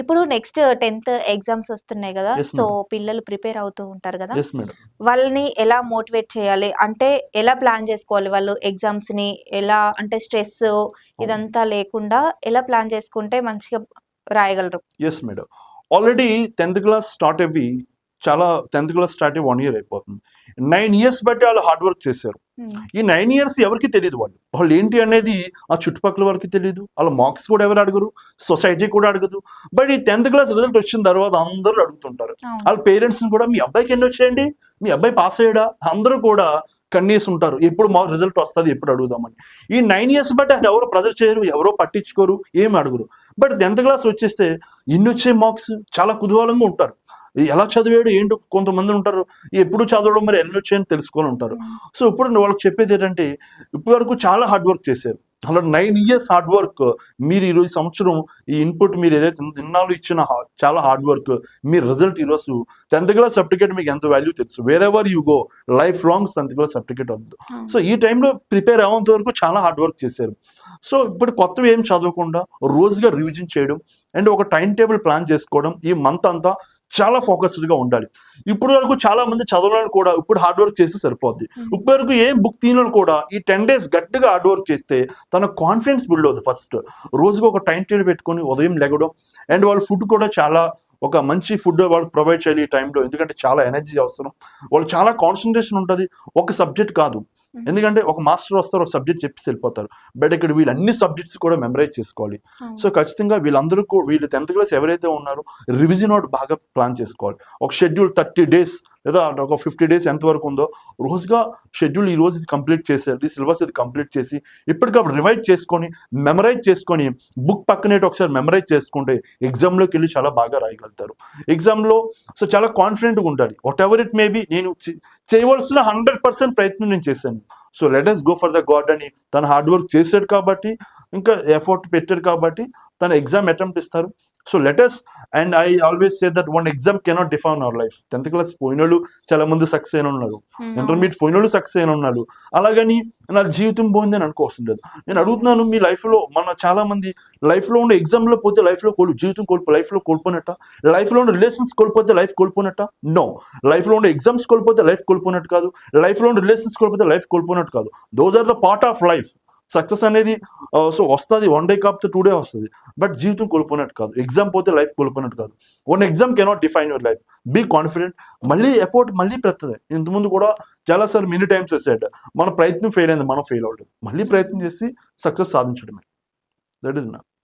ఇప్పుడు నెక్స్ట్ 10థ్ ఎగ్జామ్స్ వస్తున్నాయి గదా! Yes so, madam. పిల్లలు ప్రిపేర్ అవుతూ ఉంటారు గదా! Yes madam. వాళ్ళని ఎలా మోటివేట్ చేయాలి? అంటే ఎలా ప్లాన్ జేసుకోవాలి? వాళ్ళు ఎగ్జామ్స్‌ని ఎలా అంటే స్ట్రెస్సు అవును. ఇదంతా లేకుండా ఎలా ప్లాన్ చేసుకుంటే మంచిగా రాయగలరు? Yes madam. ఆల్రెడీ 10థ్ క్లాస్ స్టార్ట్ అవ్వి చాలా 10థ్ క్లాస్ స్టార్ట్ అయ్యి 1 ఇయర్ అయిపోతుంది. 9 ఇయర్స్ బట్టి ఆళ్ళు హార్డ్ వర్క్ చేశారు. హ్మ్. ఈ 9 ఇయర్స్ ఎవరికీ తెలీదు వాళ్ళు. వాళ్ళేంటి అనేది ఆ చుట్టుపక్కల వారికి తెలీదు. ఆళ్ళ మార్క్స్ కూడా ఎవరు అడగరు. సొసైటీ కూడా అడగదు. బట్ ఈ 10థ్ క్లాస్ రిజల్ట్ వచ్చిన తర్వాత అందరూ అడుగుతుంటారు. అవును. ఆళ్ళ పేరెంట్స్‌ని కూడా మీ అబ్బాయికి ఎన్నొచ్చాయండి? మీ అబ్బాయి పాస్ అయ్యాడా? అందరూ కూడా కన్నేసి ఉంటారు. ఎప్పుడు మా రిజల్ట్ వస్తది? ఎప్పుడు అడుగుదామని. ఈ 9 ఇయర్స్ బట్టి అసలు ఎవరు ప్రెజర్ చేయరు. ఎవరో పట్టించుకోరు. ఏమి అడగరు. బట్ 10థ్ క్లాస్ వచ్చేస్తే ఎన్నొచ్చాయి మార్క్స్? చాలా కుతూహలంగా ఉంటారు. ఎలా చదివాడు ఏంటో కొంతమంది ఉంటారు. ఎప్పుడు చదవడం మరి ఎన్నొచ్చాయని తెలుసుకొని ఉంటారు. హ్మ్. సో ఇప్పుడు వాళ్ళకి చెప్పేది ఏంటంటే ఇప్పటి వరకు చాలా హార్డ్ వర్క్ చేశారు. అలా 9 ఇయర్స్ హార్డ్ వర్క్ మీరు ఈ సంవత్సరం ఈ ఇన్పుట్ మీరు ఏదైతే ఇన్నాళ్ళు ఇచ్చిన చాలా హార్డ్ వర్క్ మీ రిజల్ట్ ఈరోజు 10థ్ క్లాస్ సర్టిఫికేట్ మీకు ఎంత వాల్యూ తెలుసు. Wear ever you go life long 10థ్ క్లాస్ సర్టిఫికేట్ వద్దు. సో ఈ టైంలో ప్రిపేర్ అవ్వేంత వరకు చాలా హార్డ్ వర్క్ చేశారు. సో ఇప్పుడు కొత్తవి ఏం చదవకుండా రోజుగా రివిజన్ చేయడం అండ్ ఒక టైం టేబుల్ ప్లాన్ చేసుకోవడం ఈ మంత్ అంతా చాలా ఫోకస్డ్గా ఉండాలి. ఇప్పుడు వరకు చాలా మంది చదవడానికి కూడా ఇప్పుడు హార్డ్ వర్క్ చేస్తే సరిపోద్ది. ఇప్పటి వరకు ఏం బుక్ తీయని కూడా ఈ 10 డేస్ గట్టిగా హార్డ్ వర్క్ చేస్తే తన కాన్ఫిడెన్స్ బిల్డ్ అవుతుంది. ఫస్ట్ రోజుగా ఒక టైం టేబుల్ పెట్టుకొని ఉదయం లెగడం అండ్ వాళ్ళ ఫుడ్ కూడా చాలా ఒక మంచి ఫుడ్ వాళ్ళకి ప్రొవైడ్ చేయాలి ఈ టైంలో. ఎందుకంటే చాలా ఎనర్జీ అవసరం. వాళ్ళు చాలా కాన్సన్ట్రేషన్ ఉంటుంది. ఒక సబ్జెక్ట్ కాదు. ఎందుకంటే ఒక మాస్టర్ వస్తారు, ఒక సబ్జెక్ట్ చెప్పేసి వెళ్ళిపోతారు. బట్ ఇక్కడ వీళ్ళు అన్ని సబ్జెక్ట్స్ కూడా మెమరైజ్ చేసుకోవాలి. సో ఖచ్చితంగా వీళ్ళందరూ వీళ్ళు 10థ్ క్లాస్ ఎవరైతే ఉన్నారో రివిజన్ అవుట్ బాగా ప్లాన్ చేసుకోవాలి. ఒక షెడ్యూల్ 30 డేస్ లేదా ఒక 50 డేస్ ఎంతవరకు ఉందో రోజుగా షెడ్యూల్ ఈ రోజు ఇది కంప్లీట్ చేసేయాలి. సిలబస్ ఇది కంప్లీట్ చేసి ఇప్పటికప్పుడు రివైజ్ చేసుకొని మెమరైజ్ చేసుకొని బుక్ పక్కనేటి ఒకసారి మెమరైజ్ చేసుకుంటే ఎగ్జామ్లోకి వెళ్ళి చాలా బాగా రాయగలుగుతారు. ఎగ్జామ్లో సో చాలా కాన్ఫిడెంట్గా ఉండాలి. What ever it may be నేను చేయవలసిన 100% ప్రయత్నం నేను చేశాను. So let us go for the God అని తను హార్డ్ వర్క్ చేశాడు కాబట్టి ఇంకా ఎఫర్ట్ పెట్టాడు కాబట్టి తను ఎగ్జామ్ అటెంప్ట్ ఇస్తారు. So let us and I always say that one exam cannot define our life. 10th class పోయినోళ్ళు చాలా మంది సక్సెస్ అయిన ఉన్నారు. ఇంటర్మీడియట్ పోయినోళ్ళు సక్సెస్ అయిన ఉన్నారు. అలాగని నా జీవితం పోయింది అని అనుకోవసం లేదు. నేను అడుగుతున్నాను మీ లైఫ్లో మన చాలా మంది లైఫ్లో ఉండే ఎగ్జామ్లో పోతే లైఫ్లో జీవితం లైఫ్లో కోల్పోనట్ట, లైఫ్లో ఉండే రిలేషన్స్ కోల్పోతే లైఫ్ కోల్పోనట్ట? నో. లైఫ్లో ఉండే ఎగ్జామ్స్ కోల్పోతే లైఫ్ కోల్పోనట్టు కాదు. లైఫ్లో ఉండే రిలేషన్స్ కోల్పోతే లైఫ్ కోల్పోనట్టు కాదు. Those are the part of life. Success అనేది సో వస్తుంది, 1 డే కాకపోతే 2 డే వస్తుంది. బట్ జీవితం కోల్పోయినట్టు కాదు. ఎగ్జామ్ పోతే లైఫ్ కోల్పోయినట్టు కాదు. One exam cannot define your life. Be confident. మళ్ళీ ఎఫర్ట్ మళ్ళీ పెడుతుంది. ఇంతకుముందు కూడా చాలాసార్లు మెనీ టైమ్స్ వేసాడు మన ప్రయత్నం ఫెయిల్ అయింది, మనం ఫెయిల్ అవ్వలేదు. మళ్ళీ ప్రయత్నం చేసి సక్సెస్ సాధించడమే. దట్ ఈస్ నా